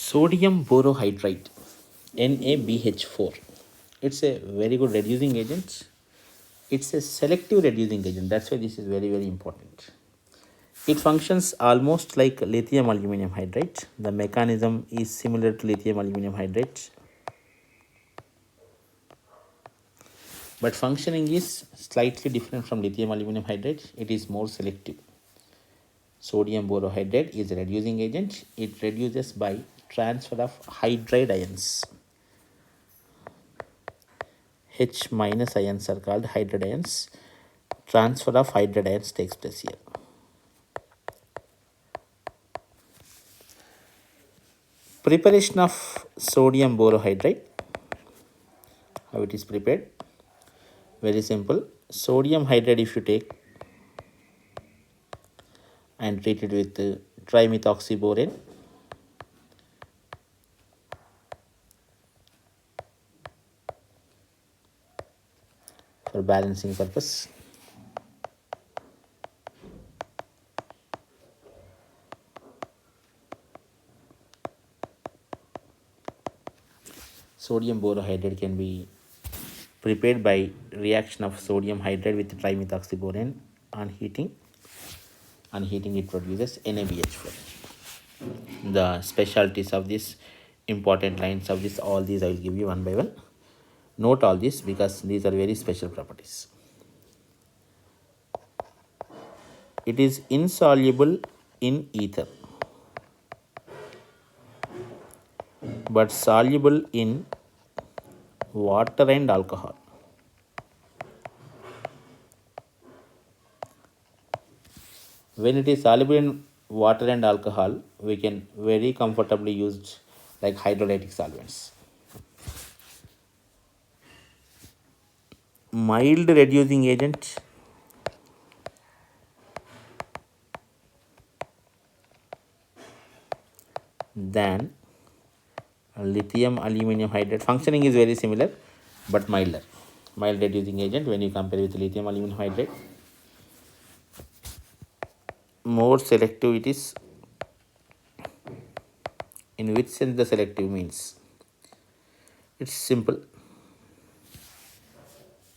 Sodium borohydride, NaBH4. It's a very good reducing agent. It's a selective reducing agent. That's why this is very, very important. It functions almost like lithium aluminum hydride. The mechanism is similar to lithium aluminum hydride, but functioning is slightly different from lithium aluminum hydride. It is more selective. Sodium borohydride is a reducing agent. It reduces by transfer of hydride ions. H minus ions are called hydride ions. Transfer of hydride ions takes place here. Preparation of sodium borohydride. How it is prepared? Very simple. Sodium hydride, if you take and treat it with trimethoxyborane, for balancing purpose. Sodium borohydride can be prepared by reaction of sodium hydride with trimethoxyborane on heating. On heating, it produces NaBH4. The specialties of this, important lines of this, all these I will give you one by one. Note all this because these are very special properties. It is insoluble in ether but soluble in water and alcohol. When it is soluble in water and alcohol, we can very comfortably use like hydrolytic solvents. Mild reducing agent. Than lithium aluminum hydride. Functioning is very similar but milder. Mild reducing agent when you compare with lithium aluminum hydride. More selective it is. In which sense the selective means? It's simple.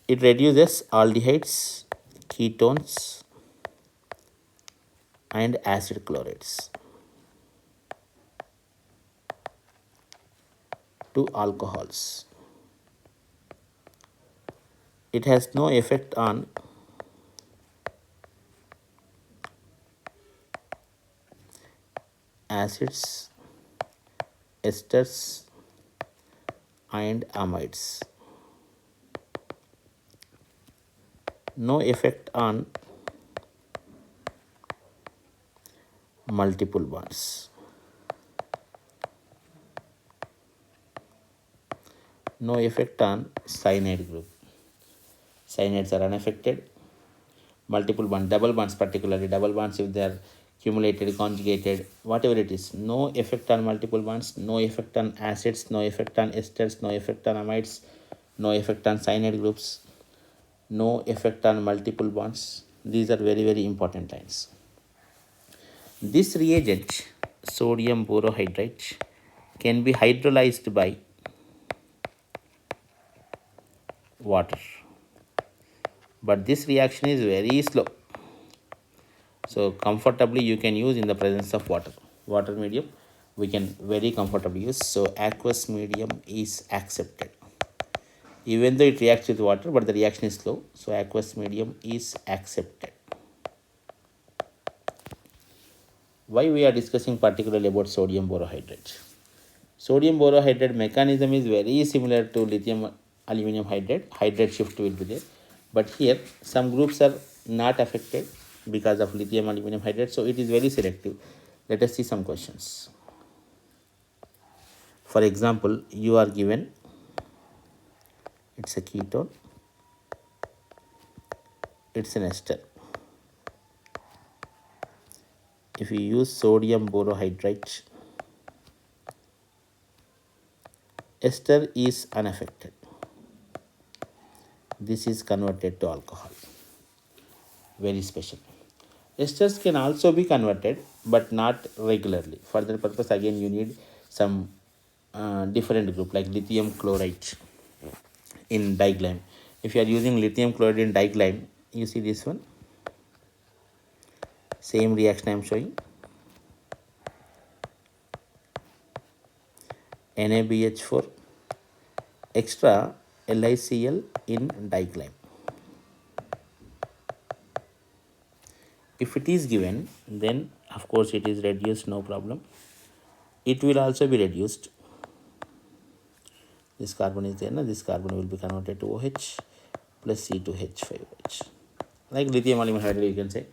It reduces aldehydes, ketones, and acid chlorides to alcohols. It has no effect on acids, esters, and amides. No effect on multiple bonds. No effect on cyanide group. Cyanides are unaffected. Multiple bonds, double bonds, particularly double bonds, if they are accumulated, conjugated, whatever it is, no effect on multiple bonds, no effect on acids, no effect on esters, no effect on amides, no effect on cyanide groups, no effect on multiple bonds. These are very, very important lines. This reagent, sodium borohydride, can be hydrolyzed by water, but this reaction is very slow. So comfortably you can use in the presence of water medium we can very comfortably use. So aqueous medium is accepted even though it reacts with water, but the reaction is slow, so aqueous medium is accepted. Why we are discussing particularly about sodium borohydride? Sodium borohydride mechanism is very similar to lithium aluminum hydride. Hydride shift will be there, but here some groups are not affected because of lithium aluminum hydride, so it is very selective. Let us see some questions. For example, you are given, it's a ketone, it's an ester. If you use sodium borohydride, ester is unaffected. This is converted to alcohol. Very special. Esters can also be converted but not regularly. For that purpose again you need some different group like lithium chloride in diglyme. If you are using lithium chloride in diglyme, you see this one, same reaction I am showing. NaBH4 extra LiCl in diglyme. If it is given, then of course it is reduced, no problem. It will also be reduced. This carbon is there, now this carbon will be converted to OH plus C2H5OH, like lithium aluminum hydride you can say.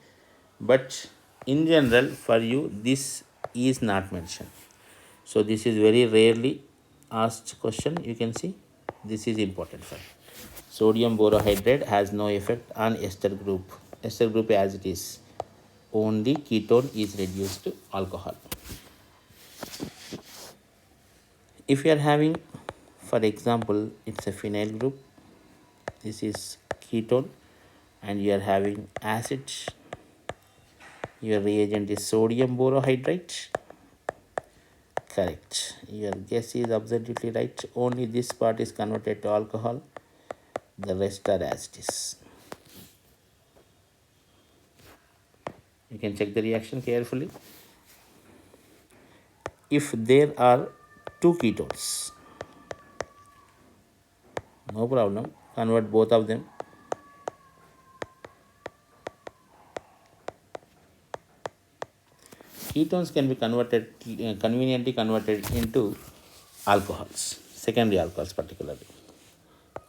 But in general, for you, this is not mentioned. So this is very rarely asked question. You can see this is important for sodium borohydride has no effect on ester group. Ester group as it is. Only ketone is reduced to alcohol. If you are having, for example, it's a phenyl group, this is ketone, and you are having acid, your reagent is sodium borohydride. Correct, your guess is absolutely right. Only this part is converted to alcohol, the rest are acids. You can check the reaction carefully. If there are two ketones, no problem, convert both of them. Ketones can be converted, conveniently converted into alcohols, secondary alcohols particularly.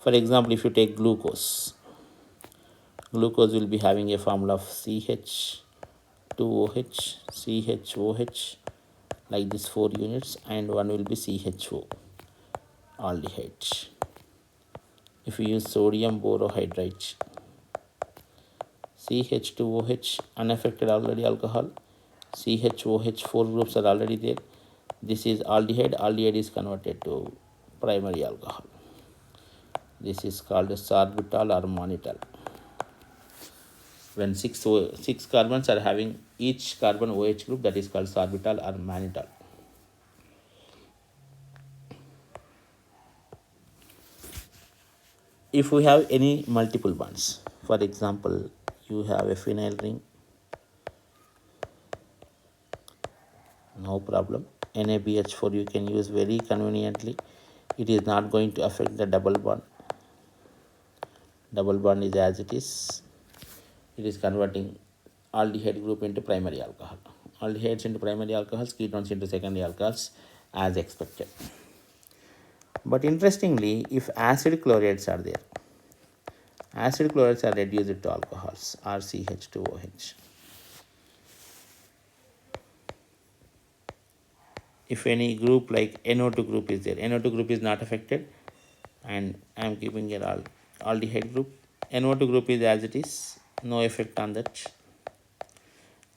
For example, if you take glucose, glucose will be having a formula of CH2OH, CHOH, like this 4 units, and one will be CHO, aldehyde. If you use sodium borohydride, CH2OH, unaffected already alcohol, CHOH, 4 groups are already there. This is aldehyde, aldehyde is converted to primary alcohol. This is called sorbitol or mannitol. When six carbons are having each carbon OH group, that is called sorbitol or mannitol. If we have any multiple bonds, for example, you have a phenyl ring, no problem. NaBH4 you can use very conveniently. It is not going to affect the double bond. Double bond is as it is. It is converting aldehyde group into primary alcohol. Aldehydes into primary alcohols, ketones into secondary alcohols as expected. But interestingly, if acid chlorides are there, acid chlorides are reduced to alcohols, RCH2OH. If any group like NO2 group is there, NO2 group is not affected, and I am keeping here aldehyde group. NO2 group is as it is, no effect on that.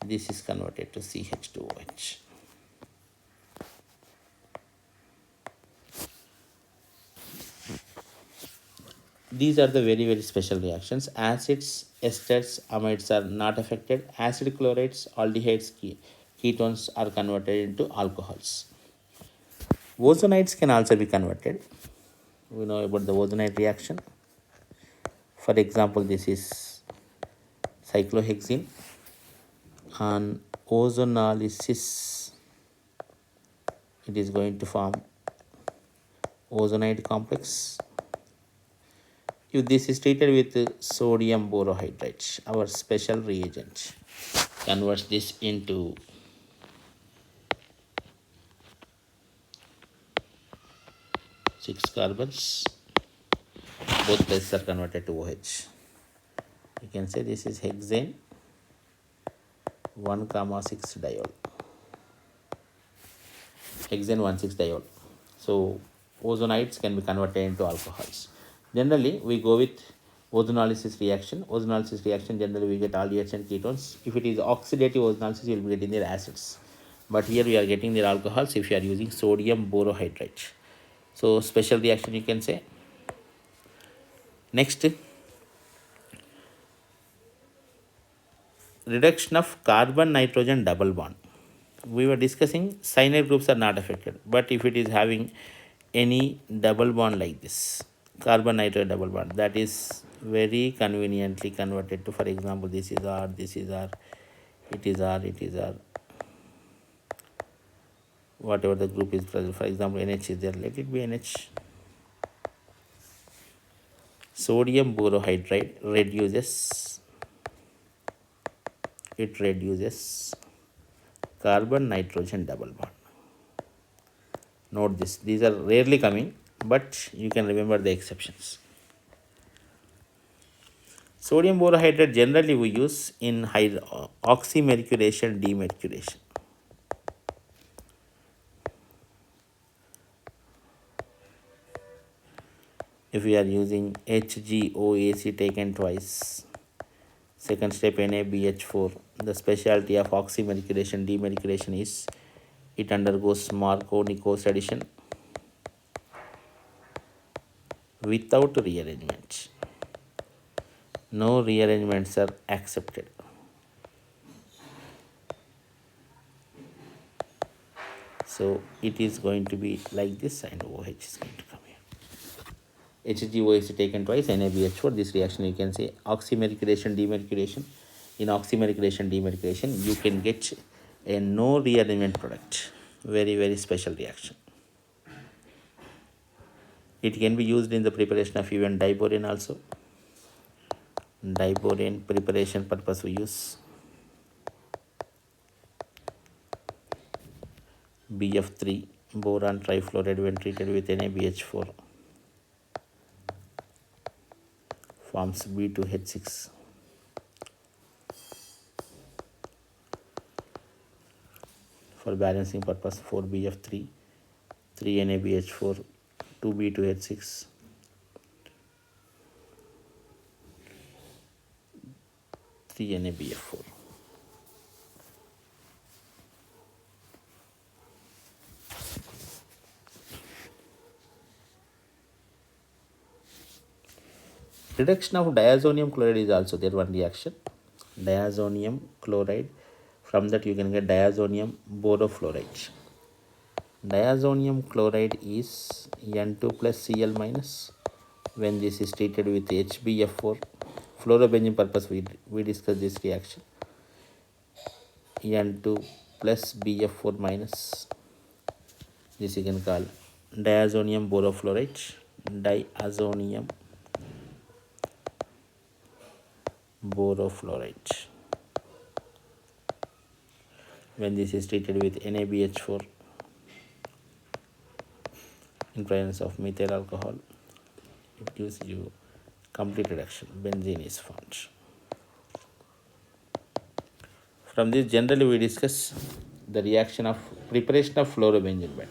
This is converted to CH2OH. These are the very special reactions. Acids, esters, amides are not affected. Acid chlorides, aldehydes, ketones are converted into alcohols. Ozonides can also be converted. We know about the ozonide reaction. For example, this is cyclohexene. On ozonolysis, it is going to form ozonide complex. If this is treated with sodium borohydride, our special reagent converts this into six carbons. Both places are converted to OH. You can say this is hexane 1,6 diol. Hexane 1,6 diol. So ozonides can be converted into alcohols. Generally, we go with ozonolysis reaction. Ozonolysis reaction, generally we get aldehydes and ketones. If it is oxidative ozonolysis, you will be getting their acids. But here we are getting their alcohols if you are using sodium borohydride. So special reaction you can say. Next, reduction of carbon nitrogen double bond. we were discussing cyanide groups are not affected, but if it is having any double bond like this, carbon nitrogen double bond, that is very conveniently converted to, for example, this is R, this is R, it is R, it is R, whatever the group is present. For example, NH is there, let it be NH. Sodium borohydride reduces, it reduces carbon nitrogen double bond. Note this, these are rarely coming, but you can remember the exceptions. Sodium borohydride generally we use in oxymercuration, demercuration. If we are using HgOAc taken twice, second step NaBH4, the specialty of oxymercuration, demercuration is it undergoes Markovnikov addition without rearrangement. No rearrangements are accepted. So it is going to be like this, and OH is going to come here. HgOAc taken twice, NaBH4. This reaction you can say oxymercuration, demercuration. In oxymercuration, demercuration, you can get a no rearrangement product. Very, very special reaction. It can be used in the preparation of even diborane also. Diborane preparation purpose we use BF3, boron trifluoride, when treated with NaBH4 forms B2H6. For balancing purpose, 4BF3, 3NaBH4, 2B2H6, 3NaBF4. Reduction of diazonium chloride is also there, one reaction. Diazonium chloride, from that you can get diazonium borofluoride. Diazonium chloride is N2 plus Cl minus. When this is treated with HbF4, fluorobenzene purpose we discussed this reaction. N2 plus BF4 minus. This you can call diazonium borofluoride. Diazonium borofluoride. When this is treated with NaBH4 in presence of methyl alcohol, it gives you complete reduction. Benzene is formed. From this, generally we discuss the reaction of preparation of fluorobenzene better.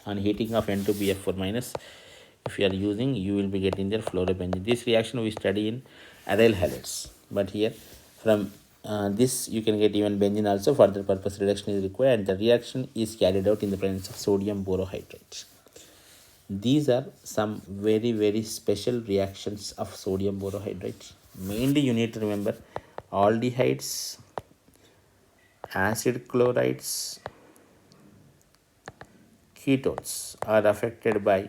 On heating of N2BF4 minus, if you are using, you will be getting their fluorobenzene. This reaction we study in aryl halides, but here from this you can get even benzene also. Further purpose reduction is required, and the reaction is carried out in the presence of sodium borohydride. These are some very, very special reactions of sodium borohydride. Mainly you need to remember aldehydes, acid chlorides, ketones are affected by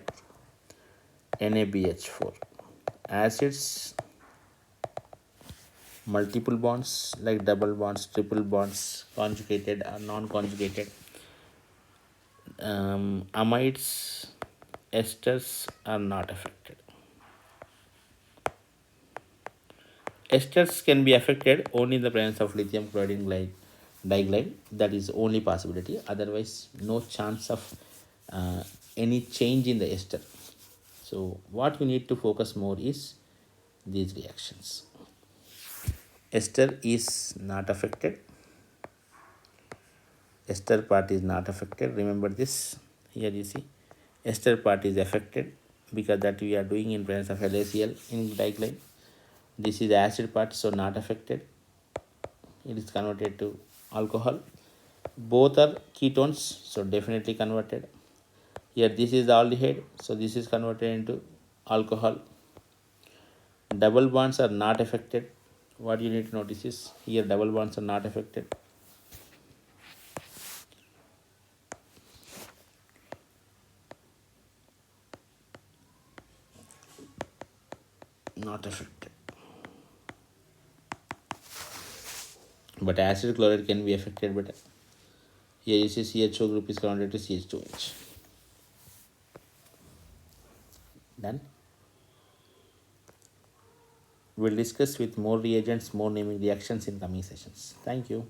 NaBH4. Acids, multiple bonds like double bonds, triple bonds, conjugated or non-conjugated. Amides, esters are not affected. Esters can be affected only in the presence of lithium chloride diglide. That is only possibility. Otherwise, no chance of any change in the ester. So what we need to focus more is these reactions. Ester is not affected. Ester part is not affected. Remember this. Here you see ester part is affected because that we are doing in presence of LaCl in diglide. This is the acid part, so not affected. It is converted to alcohol. Both are ketones, so definitely converted. Here this is the aldehyde, so this is converted into alcohol. Double bonds are not affected. What you need to notice is here double bonds are not affected. not affected. But acid chloride can be affected, but here you see CHO group is converted to CH2H. Done. We'll discuss with more reagents, more naming reactions in coming sessions. Thank you.